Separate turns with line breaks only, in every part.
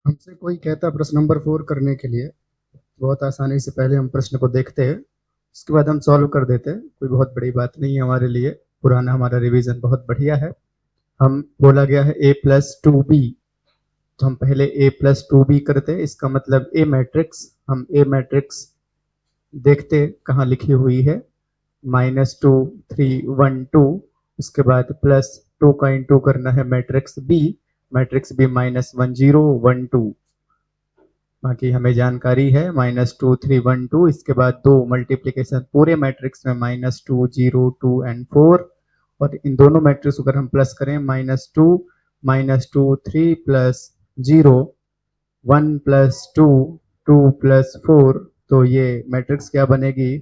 हमसे कोई कहता प्रश्न नंबर 4 करने के लिए, बहुत आसानी से पहले हम प्रश्न को देखते हैं, उसके बाद हम सॉल्व कर देते हैं। कोई बहुत बड़ी बात नहीं है हमारे लिए, पुराना हमारा रिवीजन बहुत बढ़िया है। हम बोला गया है a प्लस टू बी, तो हम पहले a प्लस टू बी करते हैं। इसका मतलब a मैट्रिक्स, हम a मैट्रिक्स देखते कहाँ लिखी हुई है, -2 3 1 2। उसके बाद +2 का इंटू करना है मैट्रिक्स b, मैट्रिक्स b -1 0 1 2। बाकी हमें जानकारी है -2 3 1 2। इसके बाद दो मल्टीप्लीकेशन पूरे मैट्रिक्स में -2 0 2 एंड 4, और इन दोनों मैट्रिक्स अगर हम प्लस करें -2 -2 3 +0 1 +2 2 +4, तो ये मैट्रिक्स क्या बनेगी,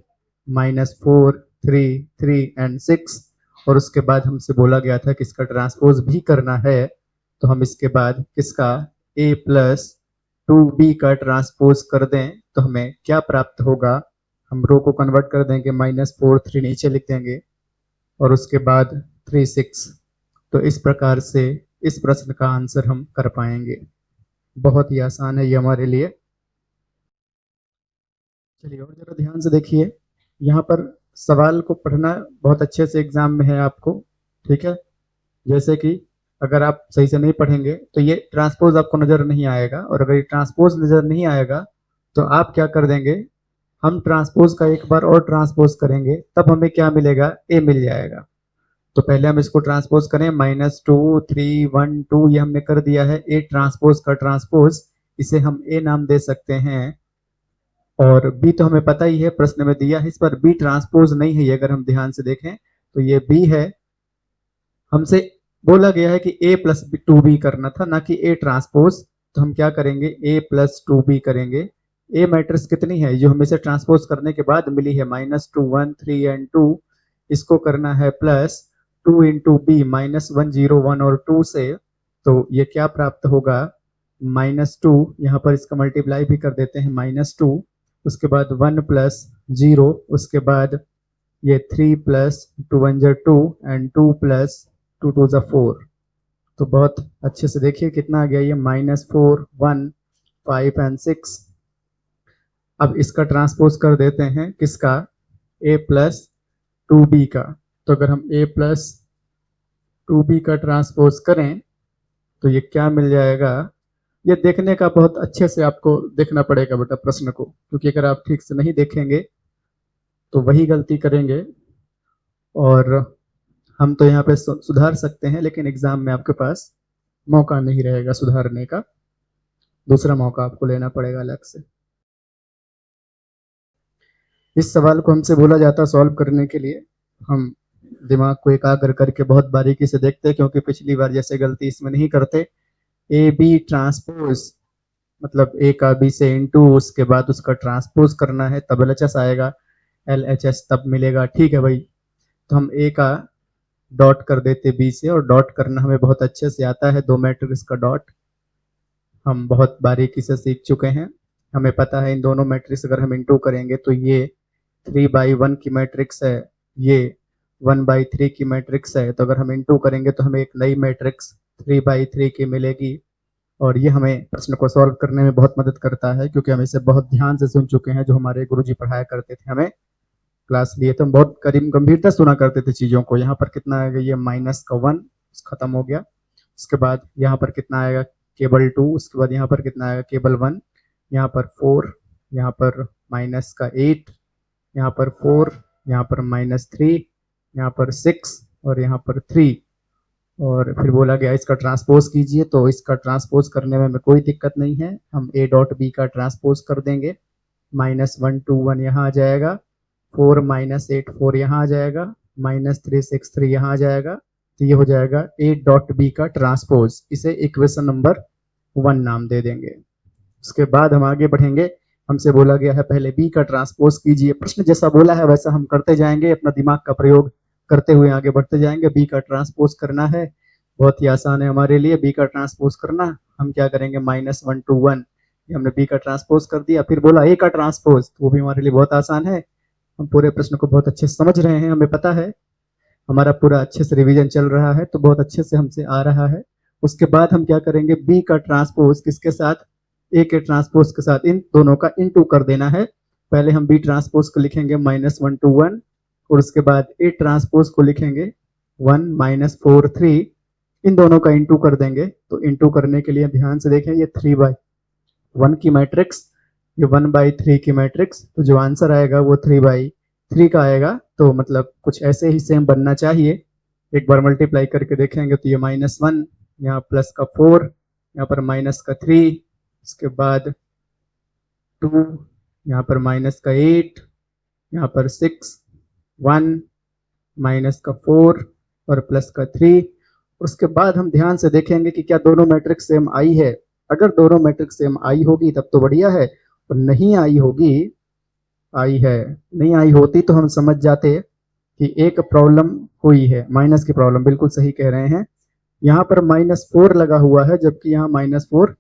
-4 3 3 एंड 6। और उसके बाद हमसे बोला गया था कि इसका ट्रांसपोज भी करना है, तो हम इसके बाद किसका a प्लस टू बी का ट्रांसपोज कर दें तो हमें क्या प्राप्त होगा। हम रो को कन्वर्ट कर देंगे, -4 3 नीचे लिख देंगे और उसके बाद 3 6। तो इस प्रकार से इस प्रश्न का आंसर हम कर पाएंगे। बहुत ही आसान है ये हमारे लिए। चलिए और जरा ध्यान से देखिए, यहाँ पर सवाल को पढ़ना बहुत अच्छे से एग्जाम में है आपको, ठीक है। जैसे कि अगर आप सही से नहीं पढ़ेंगे तो ये ट्रांसपोज आपको नजर नहीं आएगा, और अगर ये ट्रांसपोज नजर नहीं आएगा तो आप क्या कर देंगे, हम ट्रांसपोज का एक बार और ट्रांसपोज करेंगे, तब हमें क्या मिलेगा, ए मिल जाएगा। तो पहले हम इसको ट्रांसपोज करें, -2 3 1 2, ये हमने कर दिया है। ए ट्रांसपोज का ट्रांसपोज, इसे हम ए नाम दे सकते हैं। और बी तो हमें पता ही है, प्रश्न में दिया है, इस पर बी ट्रांसपोज नहीं है। अगर हम ध्यान से देखें तो ये बी है। हमसे बोला गया है कि a प्लस टू बी करना था, ना कि a ट्रांसपोज। तो हम क्या करेंगे, a प्लस टू बी करेंगे। a मैट्रिक्स कितनी है जो हमें से ट्रांसपोज करने के बाद मिली है, -2 1 3 एंड 2। इसको करना है +2 इंटू बी, -1 0 1 और 2 से। तो ये क्या प्राप्त होगा, -2, यहाँ पर इसका मल्टीप्लाई भी कर देते हैं, -2। उसके बाद 1 + 0, उसके बाद ये 3 + 2 1 2 एंड 2 + 2 2 4। तो बहुत अच्छे से देखिए कितना आ गया ये, -4 1 5 एंड 6। अब इसका ट्रांसपोज कर देते हैं किसका, a प्लस टू बी का। तो अगर हम a प्लस टू बी का ट्रांसपोज करें तो ये क्या मिल जाएगा। ये देखने का बहुत अच्छे से आपको देखना पड़ेगा बेटा प्रश्न को, क्योंकि अगर आप ठीक से नहीं देखेंगे तो वही गलती करेंगे। और हम तो यहाँ पे सुधार सकते हैं, लेकिन एग्जाम में आपके पास मौका नहीं रहेगा सुधारने का, दूसरा मौका आपको लेना पड़ेगा अलग से। इस सवाल को हमसे बोला जाता सॉल्व करने के लिए हम दिमाग को एकाग्र करके बहुत बारीकी से देखते हैं, क्योंकि पिछली बार जैसे गलती इसमें नहीं करते। ए बी ट्रांसपोज मतलब ए का बी से इंटू, उसके बाद उसका ट्रांसपोज करना है, तब LHS आएगा, LHS तब मिलेगा, ठीक है भाई। तो हम ए का डॉट कर देते बी से, और डॉट करना हमें बहुत अच्छे से आता है, दो मैट्रिक्स का डॉट हम बहुत बारीकी से सीख चुके हैं। हमें पता है इन दोनों मैट्रिक्स अगर हम इंटू करेंगे तो ये 3/1 की मैट्रिक्स है, ये 1/3 की मैट्रिक्स है। तो अगर हम इंटू करेंगे तो हमें एक नई मैट्रिक्स 3/3 की मिलेगी। और ये हमें प्रश्न को सॉल्व करने में बहुत मदद करता है, क्योंकि हम इसे बहुत ध्यान से सुन चुके हैं। जो हमारे गुरुजी पढ़ाया करते थे, हमें क्लास लिए तो हम बहुत करीब गंभीरता सुना करते थे चीज़ों को। यहाँ पर कितना आएगा, ये -1 खत्म हो गया। उसके बाद यहाँ पर कितना आएगा, केवल 2। उसके बाद यहाँ पर कितना आएगा, केवल 1। यहाँ पर 4, यहाँ पर -8, यहाँ पर 4, यहाँ पर -3, यहाँ पर 6 और यहाँ पर 3। और फिर बोला गया इसका ट्रांसपोज कीजिए, तो इसका ट्रांसपोज करने में हमें कोई दिक्कत नहीं है। हम a डॉट बी का ट्रांसपोज कर देंगे, -1 2 1 यहाँ आ जाएगा, 4 -8 4 यहाँ आ जाएगा, -3 6 3 यहाँ आ जाएगा। तो ये हो जाएगा a डॉट बी का ट्रांसपोज। इसे इक्वेशन नंबर 1 नाम दे देंगे। उसके बाद हम आगे बढ़ेंगे। हमसे बोला गया है पहले बी का ट्रांसपोज कीजिए, प्रश्न जैसा बोला है वैसा हम करते जाएंगे, अपना दिमाग का प्रयोग करते हुए आगे बढ़ते जाएंगे। बी का ट्रांसपोज करना है, बहुत ही आसान है हमारे लिए बी का ट्रांसपोज करना। हम क्या करेंगे, -1 2 1, हमने बी का ट्रांसपोज कर दिया। फिर बोला ए का ट्रांसपोज, तो वो भी हमारे लिए बहुत आसान है। हम पूरे प्रश्न को बहुत अच्छे से समझ रहे हैं, हमें पता है, हमारा पूरा अच्छे से रिवीजन चल रहा है, तो बहुत अच्छे से हमसे आ रहा है। उसके बाद हम क्या करेंगे, बी का ट्रांसपोज किसके साथ, ए के ट्रांसपोज के साथ इन दोनों का इनटू कर देना है। पहले हम बी ट्रांसपोज को लिखेंगे -1 to 1 और उसके बाद ए ट्रांसपोज को लिखेंगे 1 - 4 3, इन दोनों का इनटू कर देंगे। तो इनटू करने के लिए ध्यान से देखें, ये 3/1 की मैट्रिक्स, ये 1/3 की मैट्रिक्स, तो जो आंसर आएगा वो 3/3 का आएगा। तो मतलब कुछ ऐसे ही सेम बनना चाहिए। एक बार मल्टीप्लाई करके देखेंगे तो ये -1, यहाँ प्लस का 4, यहाँ पर माइनस का 3, इसके बाद 2, यहाँ पर माइनस का 8, यहाँ पर 6, 1, माइनस का 4 और प्लस का 3। उसके बाद हम ध्यान से देखेंगे कि क्या दोनों मैट्रिक्स सेम आई है। अगर दोनों मैट्रिक्स सेम आई होगी तब तो बढ़िया है, और नहीं आई होगी, आई है, नहीं आई होती तो हम समझ जाते कि एक प्रॉब्लम हुई है, माइनस की प्रॉब्लम। बिल्कुल सही कह रहे हैं, यहाँ पर -4 लगा हुआ है जबकि यहाँ -4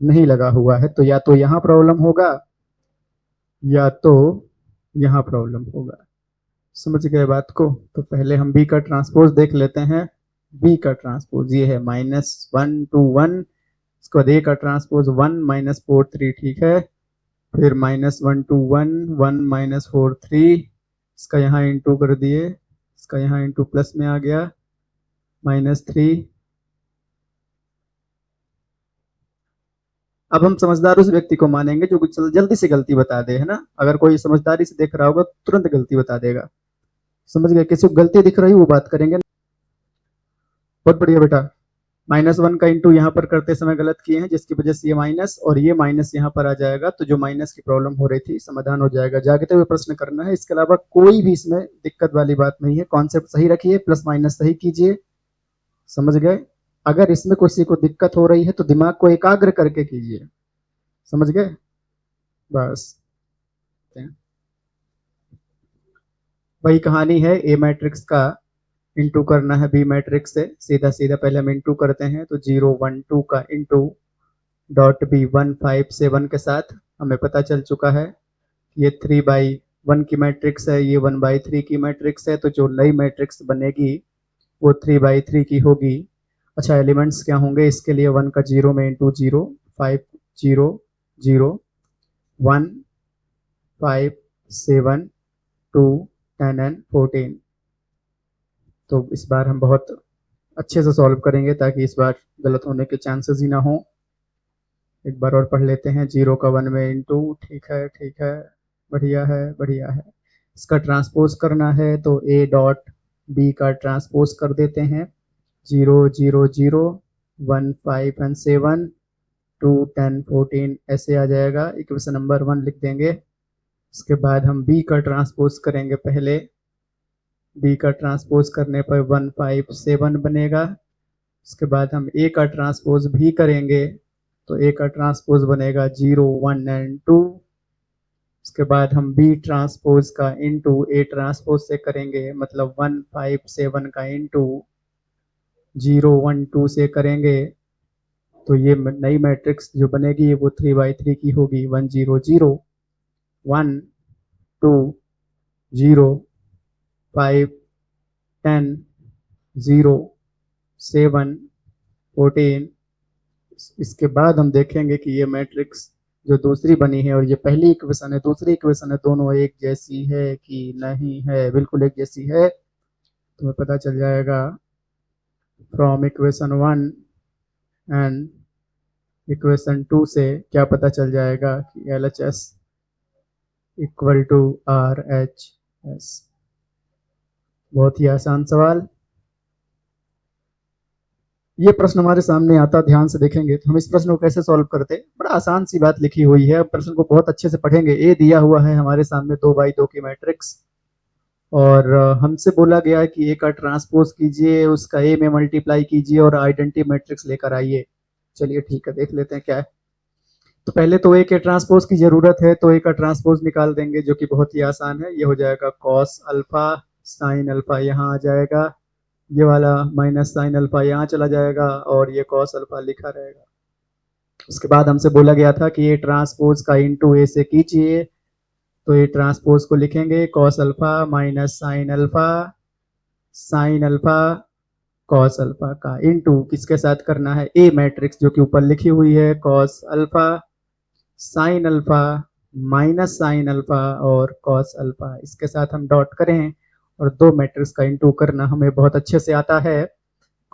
नहीं लगा हुआ है, तो या तो यहाँ प्रॉब्लम होगा या तो यहाँ प्रॉब्लम होगा। समझ गए बात को? तो पहले हम बी का ट्रांसपोज देख लेते हैं। बी का ट्रांसपोज ये है -1 to 1, इसके बाद ए का ट्रांसपोज 1 - 4 3, ठीक है। फिर -1 to 1, 1 - 4 3, इसका यहाँ इंटू कर दिए, इसका यहाँ इंटू प्लस में आ गया -3। अब हम समझदार उस व्यक्ति को मानेंगे जो कुछ जल्दी से गलती बता दे, है ना। अगर कोई समझदारी से देख रहा होगा तुरंत गलती बता देगा। समझ गए? किसी को गलती दिख रही वो बात करेंगे। बहुत बढ़िया बेटा। -1 का इंटू यहाँ पर करते समय गलत किए हैं, जिसकी वजह से ये माइनस और ये माइनस यहाँ पर आ जाएगा, तो जो माइनस की प्रॉब्लम हो रही थी समाधान हो जाएगा। जागते हुए प्रश्न करना है, इसके अलावा कोई भी इसमें दिक्कत वाली बात नहीं है। कॉन्सेप्ट सही रखिए, प्लस माइनस सही कीजिए। समझ गए? अगर इसमें किसी को दिक्कत हो रही है तो दिमाग को एकाग्र करके कीजिए। समझ गए? बस वही कहानी है। ए मैट्रिक्स का इंटू करना है बी मैट्रिक्स से, सीधा सीधा पहले हम इंटू करते हैं। तो 0 1 2 का इंटू डॉट बी 1 5 7 के साथ हमें पता चल चुका है ये 3/1 की मैट्रिक्स है, ये 1/3 की मैट्रिक्स है। तो जो नई मैट्रिक्स बनेगी वो 3/3 की होगी। अच्छा, एलिमेंट्स क्या होंगे इसके लिए? 1 का 0 में इंटू 0, 5 0 0 1 5 7 2 10 and 14। तो इस बार हम बहुत अच्छे से सॉल्व करेंगे ताकि इस बार गलत होने के चांसेस ही ना हो। एक बार और पढ़ लेते हैं। 0 का 1 में इंटू, ठीक है ठीक है, बढ़िया है बढ़िया है। इसका ट्रांसपोज करना है तो ए डॉट बी का ट्रांसपोज कर देते हैं। 0 0 0 1 5 and 7 2 10 14 ऐसे आ जाएगा। इक्वेशन नंबर 1 लिख देंगे। इसके बाद हम बी का ट्रांसपोज करेंगे। पहले बी का ट्रांसपोज करने पर 1 5 7 बनेगा। उसके बाद हम ए का ट्रांसपोज भी करेंगे तो ए का ट्रांसपोज बनेगा 0 1 and 2। उसके बाद हम बी ट्रांसपोज का इंटू ए ट्रांसपोज से करेंगे, मतलब 1 5 7 का इंटू 0 1 2 से करेंगे तो ये नई मैट्रिक्स जो बनेगी वो 3/3 की होगी। 1 0 0 1 2 0 5 10 0 7 14। इसके बाद हम देखेंगे कि ये मैट्रिक्स जो दूसरी बनी है और ये पहली इक्वेशन है, दूसरी इक्वेशन है, दोनों एक जैसी है कि नहीं है। बिल्कुल एक जैसी है। तो हमें पता चल जाएगा फ्रॉम इक्वेशन 1 एंड इक्वेशन 2 से क्या पता चल जाएगा कि LHS इक्वल टू RHS। बहुत ही आसान सवाल। ये प्रश्न हमारे सामने आता, ध्यान से देखेंगे तो हम इस प्रश्न को कैसे सॉल्व करते। बड़ा आसान सी बात लिखी हुई है। प्रश्न को बहुत अच्छे से पढ़ेंगे। ए दिया हुआ है हमारे सामने 2/2 की मैट्रिक्स, और हमसे बोला गया है कि ए का ट्रांसपोज कीजिए, उसका ए में मल्टीप्लाई कीजिए और आइडेंटिटी मैट्रिक्स लेकर आइए। चलिए ठीक है, देख लेते हैं क्या है। तो पहले तो ए के ट्रांसपोज की जरूरत है, तो ए का ट्रांसपोज निकाल देंगे जो कि बहुत ही आसान है। ये हो जाएगा कॉस अल्फा साइन अल्फा, यहाँ आ जाएगा। ये वाला माइनस साइन अल्फा यहाँ चला जाएगा और ये कॉस अल्फा लिखा रहेगा। उसके बाद हमसे बोला गया था कि ये ट्रांसपोज का इंटू ए से कीजिए, तो ये ट्रांसपोज को लिखेंगे cos alpha minus sine alpha cos alpha का इंटू किसके साथ करना है? ए मैट्रिक्स जो कि ऊपर लिखी हुई है, cos alpha sine alpha minus sine alpha और कॉस अल्फा। इसके साथ हम डॉट करें और दो मैट्रिक्स का इंटू करना हमें बहुत अच्छे से आता है।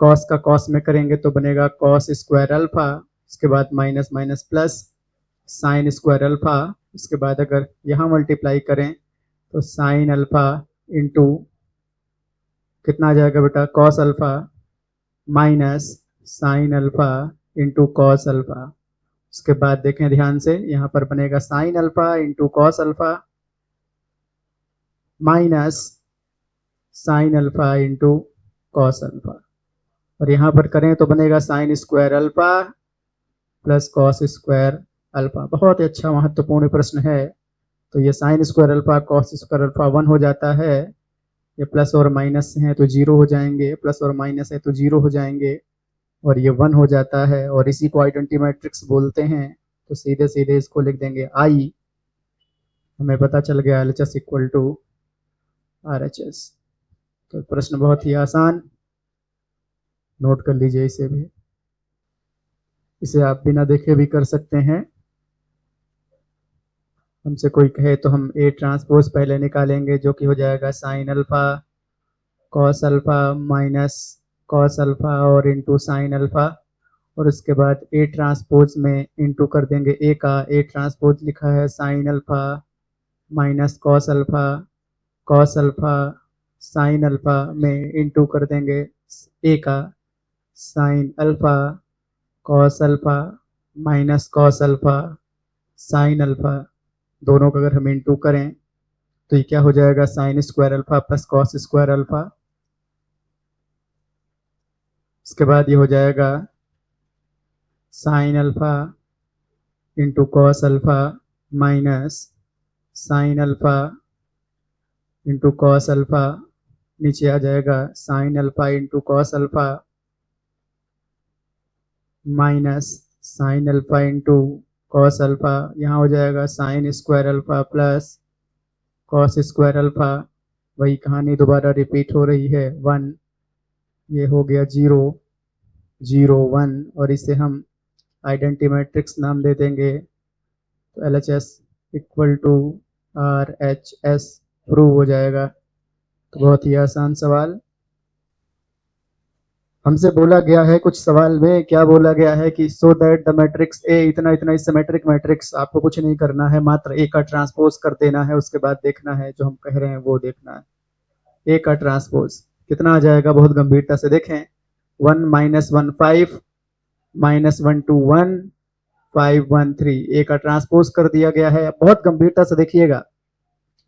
कॉस का कॉस में करेंगे तो बनेगा कॉस स्क्वायर अल्फा, उसके बाद minus minus plus sine square alpha, उसके बाद अगर यहाँ मल्टीप्लाई करें तो साइन अल्फा इंटू कितना आ जाएगा बेटा, cos alpha minus sine alpha into cos alpha. उसके बाद देखें ध्यान से, यहाँ पर बनेगा sine alpha into cos alpha minus sine alpha into cos alpha, और यहाँ पर करें तो बनेगा sine square alpha plus cos square alpha. बहुत ही अच्छा महत्वपूर्ण प्रश्न है। तो ये sine square alpha cos square alpha 1 हो जाता है, ये प्लस और माइनस हैं तो 0 हो जाएंगे, प्लस और माइनस है तो 0 हो जाएंगे, और ये 1 हो जाता है, और इसी को आइडेंटिटी मैट्रिक्स बोलते हैं। तो सीधे सीधे इसको लिख देंगे आई। हमें पता चल गया LHS इक्वल टू RHS। तो प्रश्न बहुत ही आसान, नोट कर लीजिए इसे भी, इसे आप बिना देखे भी कर सकते हैं। हमसे कोई कहे तो हम A ट्रांसपोज पहले निकालेंगे, जो कि हो जाएगा sine alpha cos alpha minus cos alpha और इंटू साइन अल्फा, और उसके बाद A ट्रांसपोज में इंटू कर देंगे A का। A ट्रांसपोज लिखा है sine alpha minus cos alpha sine alpha में इंटू कर देंगे A का sine alpha cos alpha minus cos alpha sine alpha. दोनों का अगर हम इंटू करें तो ये क्या हो जाएगा, sine square alpha plus cos square alpha. उसके बाद ये हो जाएगा sine alpha into cos alpha minus sine alpha into cos alpha, नीचे आ जाएगा sine alpha into cos alpha minus sine alpha into cos alpha. यहाँ हो जाएगा sine square alpha plus cos square alpha. वही कहानी दोबारा रिपीट हो रही है, 1, ये हो गया 0 0 1, और इसे हम आइडेंटिटी मैट्रिक्स नाम दे देंगे। तो LHS equal to RHS prove हो जाएगा। तो बहुत ही आसान सवाल। हमसे बोला गया है कुछ सवाल में, क्या बोला गया है कि so that the matrix A इतना इतना इस सिमेट्रिक मैट्रिक्स। आपको कुछ नहीं करना है, मात्र ए का ट्रांसपोज कर देना है, उसके बाद देखना है जो हम कह रहे हैं वो देखना है। ए का ट्रांसपोज कितना आ जाएगा, बहुत गंभीरता से देखें, 1 माइनस 1 5 माइनस 1 2 1 5 1 3। ए का ट्रांसपोज कर दिया गया है। बहुत गंभीरता से देखिएगा।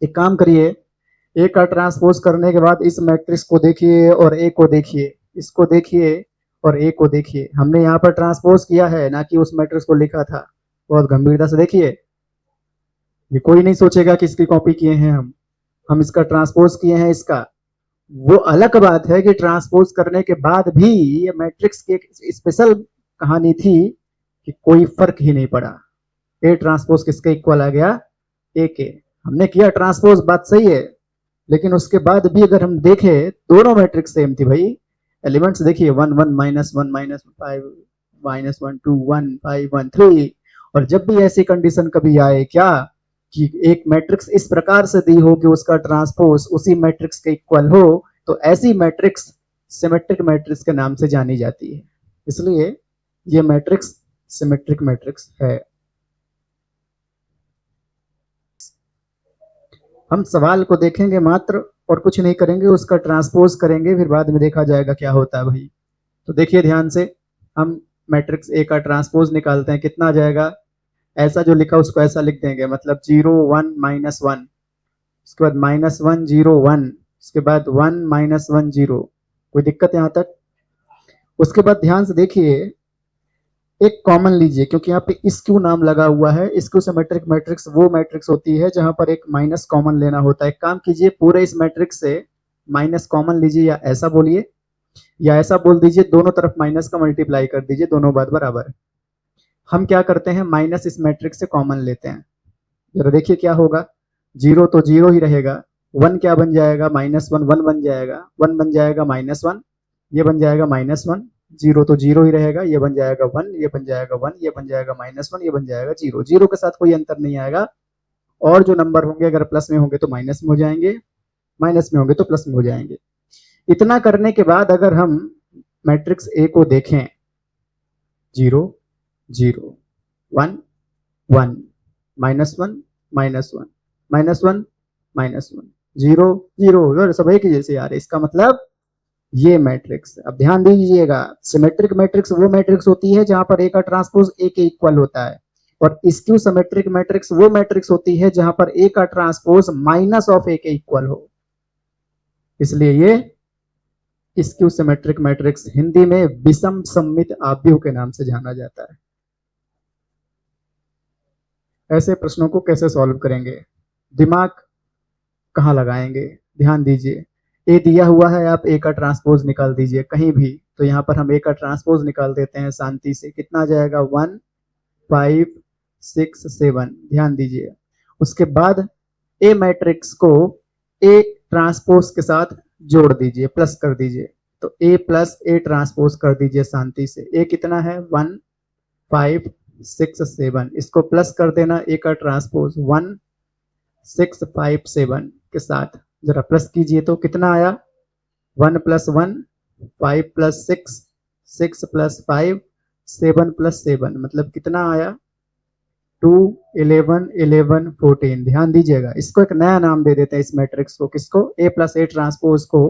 एक काम करिए, ए का ट्रांसपोज करने के बाद इस मैट्रिक्स को देखिए और ए को देखिए, इसको देखिए और ए को देखिए। हमने यहाँ पर ट्रांसपोज किया है, ना कि उस मैट्रिक्स को लिखा था। बहुत गंभीरता से देखिए, ये कोई नहीं सोचेगा कि इसकी कॉपी किए हैं हम इसका ट्रांसपोज किए हैं इसका। वो अलग बात है कि ट्रांसपोज करने के बाद भी ये मैट्रिक्स की एक स्पेशल कहानी थी कि कोई फर्क ही नहीं पड़ा। ए ट्रांसपोज किसके इक्वल आ गया, ए के। हमने किया ट्रांसपोज, बात सही है, लेकिन उसके बाद भी अगर हम देखें दोनों मैट्रिक्स सेम थी भाई। एलिमेंट्स देखिए, 1 1 माइनस 1 माइनस 5 माइनस 1 2 1 5 1 3। और जब भी ऐसी कंडीशन कभी आए क्या कि एक मैट्रिक्स इस प्रकार से दी हो कि उसका ट्रांसपोज उसी मैट्रिक्स के इक्वल हो, तो ऐसी मैट्रिक्स सिमेट्रिक मैट्रिक्स के नाम से जानी जाती है। इसलिए ये मैट्रिक्स सिमेट्रिक मैट्रिक्स है। हम सवाल को देखेंगे मात्र और कुछ नहीं करेंगे, उसका ट्रांसपोज करेंगे, फिर बाद में देखा जाएगा क्या होता है भाई। तो देखिए ध्यान से, हम मैट्रिक्स ए का ट्रांसपोज निकालते हैं, कितना आ जाएगा, ऐसा जो लिखा उसको ऐसा लिख देंगे, मतलब 0 1 माइनस 1, उसके बाद माइनस 1 0 1, उसके बाद 1 माइनस 1 0। कोई दिक्कत यहाँ तक? उसके बाद ध्यान से देखिए, एक कॉमन लीजिए, क्योंकि यहाँ पे स्क्यू नाम लगा हुआ है। स्क्यू सिमेट्रिक मैट्रिक्स वो मैट्रिक्स होती है जहां पर एक माइनस कॉमन लेना होता है। एक काम कीजिए, पूरे इस मैट्रिक्स से माइनस कॉमन लीजिए, या ऐसा बोलिए या ऐसा बोल दीजिए, दोनों तरफ माइनस का मल्टीप्लाई कर दीजिए, दोनों बात बराबर। हम क्या करते हैं, माइनस इस मैट्रिक्स से कॉमन लेते हैं। जरा देखिए क्या होगा, 0 तो 0 ही रहेगा, 1 क्या बन जाएगा, -1 1 बन जाएगा, 1 बन जाएगा -1, ये बन जाएगा -1, जीरो तो जीरो ही रहेगा, ये बन जाएगा 1, ये बन जाएगा 1, ये बन जाएगा -1, ये बन जाएगा 0। जीरो के साथ कोई अंतर नहीं आएगा, और जो नंबर होंगे अगर प्लस में होंगे तो माइनस में हो जाएंगे, माइनस में होंगे तो प्लस में हो जाएंगे। इतना करने के बाद अगर हम मैट्रिक्स ए को देखें, 0 0 1 1 -1 -1 -1 -1 0 0 सब एक जैसे आ रहे, इसका मतलब ये मैट्रिक्स। अब ध्यान दीजिएगा, सिमेट्रिक मैट्रिक्स वो मैट्रिक्स होती है जहां पर ए का ट्रांसपोज ए के इक्वल होता है, और स्क्यू सिमेट्रिक मैट्रिक्स वो मैट्रिक्स होती है जहां पर ए का ट्रांसपोज माइनस ऑफ ए के इक्वल हो। इसलिए ये स्क्यू सिमेट्रिक मैट्रिक्स हिंदी में विषम सममित आव्यूह के नाम से जाना जाता है। ऐसे प्रश्नों को कैसे सॉल्व करेंगे, दिमाग कहाँ लगाएंगे, ध्यान दीजिए। ए दिया हुआ है, आप ए का ट्रांसपोज निकाल दीजिए कहीं भी, तो यहाँ पर हम ए का ट्रांसपोज निकाल देते हैं शांति से। कितना आ जाएगा 1 5 6 7। ध्यान दीजिए, उसके बाद ए मैट्रिक्स को ए ट्रांसपोज के साथ जोड़ दीजिए, प्लस कर दीजिए, तो ए प्लस ए ट्रांसपोज कर दीजिए शांति से। ए कितना है 1 5 6 7, इसको प्लस कर देना ए का ट्रांसपोज 1 6 5 7 के साथ, जरा प्लस कीजिए तो कितना आया 1 + 1 5 + 6 6 + 5 7 + 7, मतलब कितना आया 2 11 11 14। ध्यान दीजिएगा, इसको एक नया नाम दे देते हैं इस मैट्रिक्स को, किसको, ए प्लस ए ट्रांसपोज को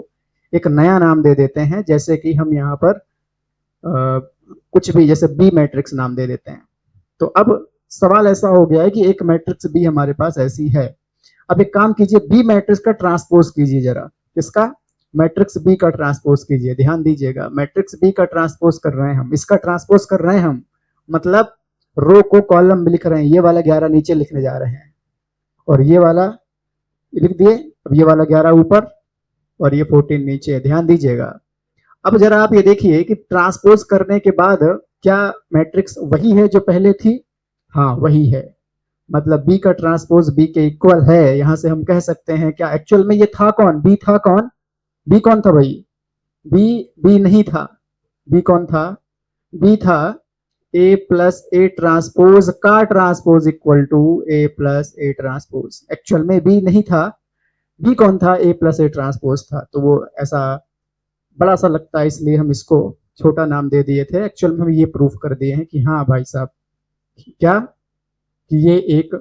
एक नया नाम दे देते हैं, जैसे कि हम यहाँ पर कुछ भी, जैसे बी मैट्रिक्स नाम दे देते हैं। तो अब सवाल ऐसा हो गया है कि एक मैट्रिक्स बी हमारे पास ऐसी है। अब एक काम कीजिए, बी मैट्रिक्स का ट्रांसपोज कीजिए जरा, किसका, मैट्रिक्स बी का ट्रांसपोज कीजिए। ध्यान दीजिएगा, मैट्रिक्स बी का ट्रांसपोज कर रहे हैं हम, इसका ट्रांसपोज कर रहे हैं हम, मतलब रो को कॉलम में लिख रहे हैं। ये वाला 11 नीचे लिखने जा रहे हैं, और ये वाला लिख दिए, अब ये वाला 11 ऊपर और ये 14 नीचे। ध्यान दीजिएगा, अब जरा आप ये देखिए कि ट्रांसपोज करने के बाद क्या मैट्रिक्स वही है जो पहले थी, हाँ वही है, मतलब बी का ट्रांसपोज बी के इक्वल है। यहां से हम कह सकते हैं क्या, एक्चुअल में ये था कौन, बी था कौन, बी कौन था भाई, बी नहीं था, बी कौन था, बी था ए प्लस ए ट्रांसपोज का transpose equal to A plus A transpose. Actual में बी नहीं था, बी कौन था, ए प्लस ए ट्रांसपोज था। तो वो ऐसा बड़ा सा लगता है, इसलिए हम इसको छोटा नाम दे दिए थे। एक्चुअल में हम ये प्रूफ कर दिए हैं कि हाँ भाई साहब, क्या, कि ये एक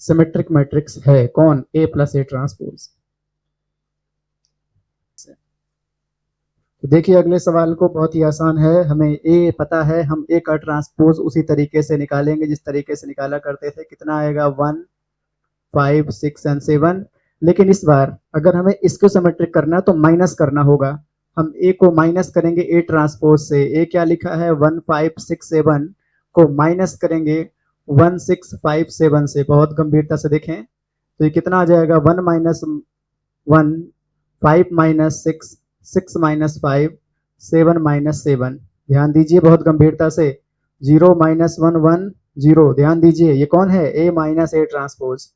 सिमेट्रिक मैट्रिक्स है, कौन, ए प्लस ए ट्रांसपोज। तो देखिए अगले सवाल को, बहुत ही आसान है, हमें ए पता है, हम ए का ट्रांसपोज उसी तरीके से निकालेंगे जिस तरीके से निकाला करते थे। कितना आएगा 1 5 6 और 7, लेकिन इस बार अगर हमें इसको सिमेट्रिक करना है तो माइनस करना होगा। हम ए को माइनस करेंगे ए ट्रांसपोज से, ए क्या लिखा है 1 5 6 7 को माइनस करेंगे 1 6 5 7 से। बहुत गंभीरता से देखें तो ये कितना आ जाएगा 1 - 1 5 - 6 6 - 5 7 - 7। ध्यान दीजिए बहुत गंभीरता से, 0 - 1 1 0। ध्यान दीजिए ये कौन है, ए माइनस ए ट्रांसपोज।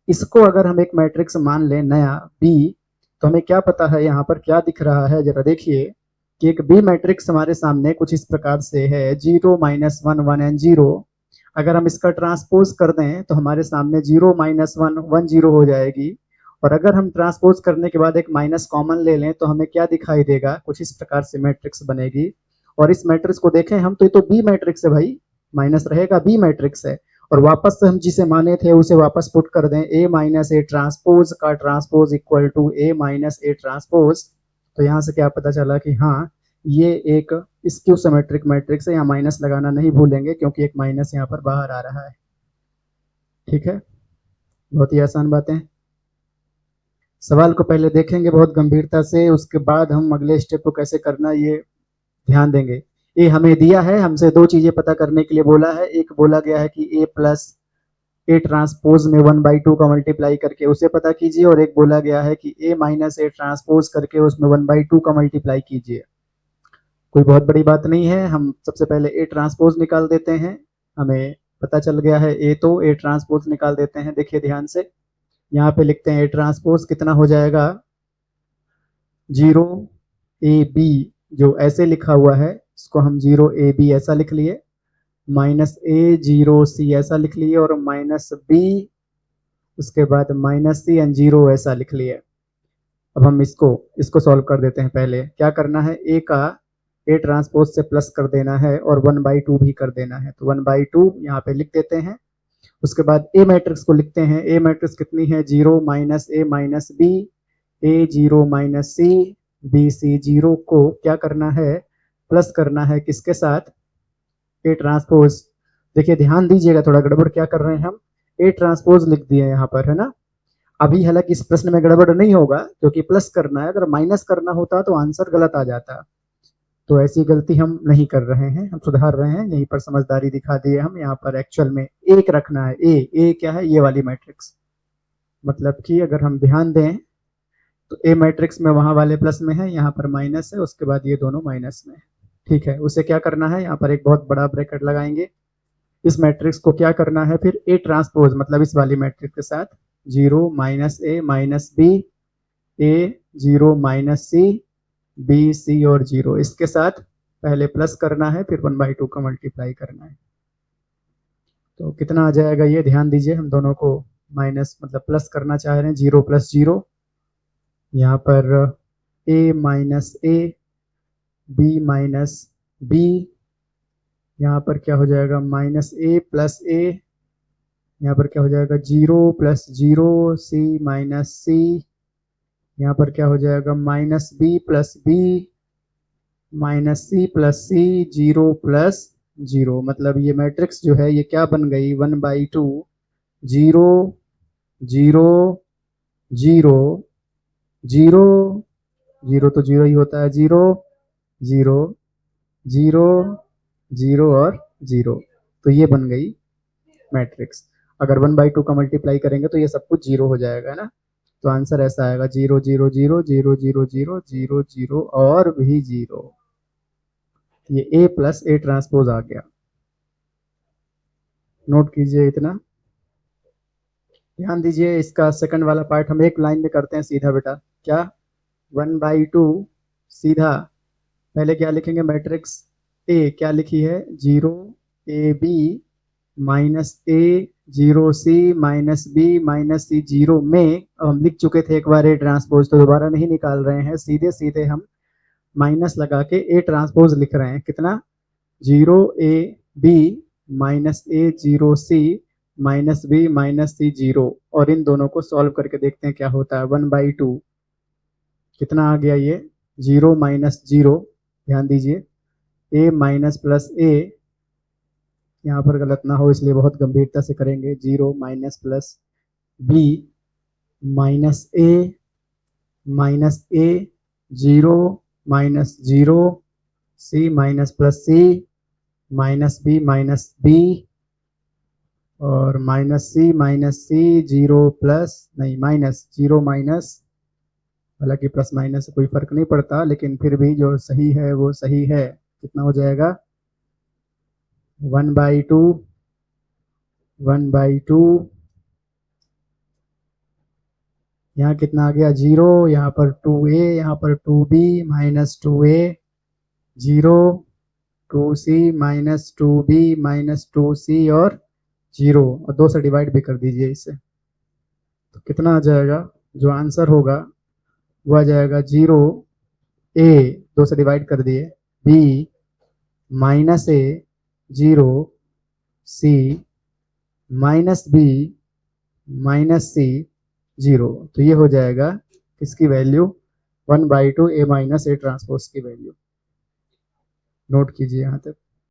इसको अगर हम एक मैट्रिक्स मान लें नया बी, तो हमें क्या पता है यहाँ पर क्या दिख रहा है, जरा देखिए कि एक बी मैट्रिक्स हमारे सामने कुछ इस प्रकार से है, 0 - 1 1 और 0। अगर हम इसका ट्रांसपोज कर दें तो हमारे सामने 0 - 1 1 0 हो जाएगी, और अगर हम ट्रांसपोज करने के बाद एक माइनस कॉमन ले लें तो हमें क्या दिखाई देगा, कुछ इस प्रकार से मैट्रिक्स बनेगी। और इस मैट्रिक्स को देखें हम तो ये तो बी मैट्रिक्स है भाई, माइनस रहेगा, बी मैट्रिक्स है, और वापस से हम जिसे माने थे उसे वापस पुट कर दें, ए माइनस ए ट्रांसपोज का transpose equal to A minus A transpose. तो यहाँ से क्या पता चला कि हाँ ये एक स्क्यू सिमेट्रिक मैट्रिक्स है। यहाँ माइनस लगाना नहीं भूलेंगे क्योंकि एक माइनस यहाँ पर बाहर आ रहा है। ठीक है, बहुत ही आसान बातें। सवाल को पहले देखेंगे बहुत गंभीरता से, उसके बाद हम अगले स्टेप को कैसे करना ये ध्यान देंगे। ए हमें दिया है, हमसे दो चीजें पता करने के लिए बोला है। एक बोला गया है कि ए प्लस ए ट्रांसपोज में 1/2 का मल्टीप्लाई करके उसे पता कीजिए, और एक बोला गया है कि ए माइनस ए ट्रांसपोज करके उसमें 1/2 का मल्टीप्लाई कीजिए। कोई बहुत बड़ी बात नहीं है, हम सबसे पहले ए ट्रांसपोज निकाल देते हैं। हमें पता चल गया है ए, तो ए ट्रांसपोज निकाल देते हैं। देखिए ध्यान से, यहाँ पे लिखते हैं ए ट्रांसपोज, कितना हो जाएगा 0 ए बी, जो ऐसे लिखा हुआ है इसको हम 0AB ऐसा लिख लिए, -A 0C ऐसा लिख लिए, और -B उसके बाद -C एंड 0 ऐसा लिख लिए। अब हम इसको सॉल्व कर देते हैं। पहले क्या करना है, A का A ट्रांसपोज से प्लस कर देना है और 1/2 भी कर देना है, तो 1/2 यहाँ पे लिख देते हैं। उसके बाद A मैट्रिक्स को लिखते हैं। A मैट्रिक्स कितनी है, 0 -A -B, A 0 -C, B C 0 को क्या करना है, प्लस करना है किसके साथ, A ट्रांसपोज। देखिए ध्यान दीजिएगा, थोड़ा गड़बड़ क्या कर रहे हैं हम, A ट्रांसपोज लिख दिए यहाँ पर, है ना। अभी हालांकि इस प्रश्न में गड़बड़ नहीं होगा क्योंकि प्लस करना है, अगर माइनस करना होता तो आंसर गलत आ जाता। तो ऐसी गलती हम नहीं कर रहे हैं, हम सुधार रहे हैं, यहीं पर समझदारी दिखा दिए हम। यहाँ पर एक्चुअल में एक रखना है, ए क्या है, ये वाली मैट्रिक्स। मतलब कि अगर हम ध्यान दें तो ए मैट्रिक्स में वहां वाले प्लस में है, यहाँ पर माइनस है, उसके बाद ये दोनों माइनस में। ठीक है, उसे क्या करना है, यहाँ पर एक बहुत बड़ा ब्रैकेट लगाएंगे। इस मैट्रिक्स को क्या करना है फिर, ए ट्रांसपोज मतलब इस वाली मैट्रिक्स के साथ 0 -A -B, A 0 -C, B C और 0, इसके साथ पहले प्लस करना है, फिर 1/2 का मल्टीप्लाई करना है। तो कितना आ जाएगा ये, ध्यान दीजिए, हम दोनों को माइनस मतलब प्लस करना चाह रहे हैं, 0 + 0, यहाँ पर A -A, B -B, यहाँ पर क्या हो जाएगा, -A + A, यहाँ पर क्या हो जाएगा, 0 + 0, C -C, यहाँ पर क्या हो जाएगा, -B + B, -C + C, 0 + 0। मतलब ये मैट्रिक्स जो है ये क्या बन गई, 1/2, 0 0 0 0 0, तो 0 ही होता है, 0 0 0 0 और 0, तो ये बन गई मैट्रिक्स। अगर 1/2 का मल्टीप्लाई करेंगे तो ये सब कुछ 0 हो जाएगा ना, तो आंसर ऐसा आएगा 0 0 0 0 0 0 0 0 और भी 0। ये A + A ट्रांसपोज आ गया, नोट कीजिए इतना। ध्यान दीजिए, इसका सेकंड वाला पार्ट हम एक लाइन में करते हैं सीधा बेटा। क्या, 1/2 सीधा पहले क्या लिखेंगे, मैट्रिक्स A क्या लिखी है, 0 AB -A 0C -B -C 0 में। अब हम लिख चुके थे एक बार A ट्रांसपोज, तो दोबारा नहीं निकाल रहे हैं, सीधे सीधे हम माइनस लगा के A ट्रांसपोज लिख रहे हैं। कितना, 0AB -A 0C -B -C 0, और इन दोनों को सॉल्व करके देखते हैं क्या होता है। 1/2 कितना आ गया ये, 0 -0, ध्यान दीजिए, A + A, यहाँ पर गलत ना हो इसलिए बहुत गंभीरता से करेंगे, 0 - + B -A -A 0 -0, C + C -B -B, और -C -C 0 प्लस नहीं माइनस 0 माइनस, हालांकि प्लस माइनस से कोई फर्क नहीं पड़ता, लेकिन फिर भी जो सही है वो सही है। कितना हो जाएगा, 1/2 1/2, यहाँ कितना आ गया, 0, यहाँ पर 2A, यहाँ पर 2B -2A 0, 2C -2B -2C और 0, और 2 से डिवाइड भी कर दीजिए इसे, तो कितना आ जाएगा, जो आंसर होगा वो आ जाएगा 0 A, 2 से डिवाइड कर दिए, B -A 0 C -B -C 0, तो ये हो जाएगा किसकी वैल्यू, 1/2 A - A ट्रांसपोज की वैल्यू। नोट कीजिए यहाँ तक।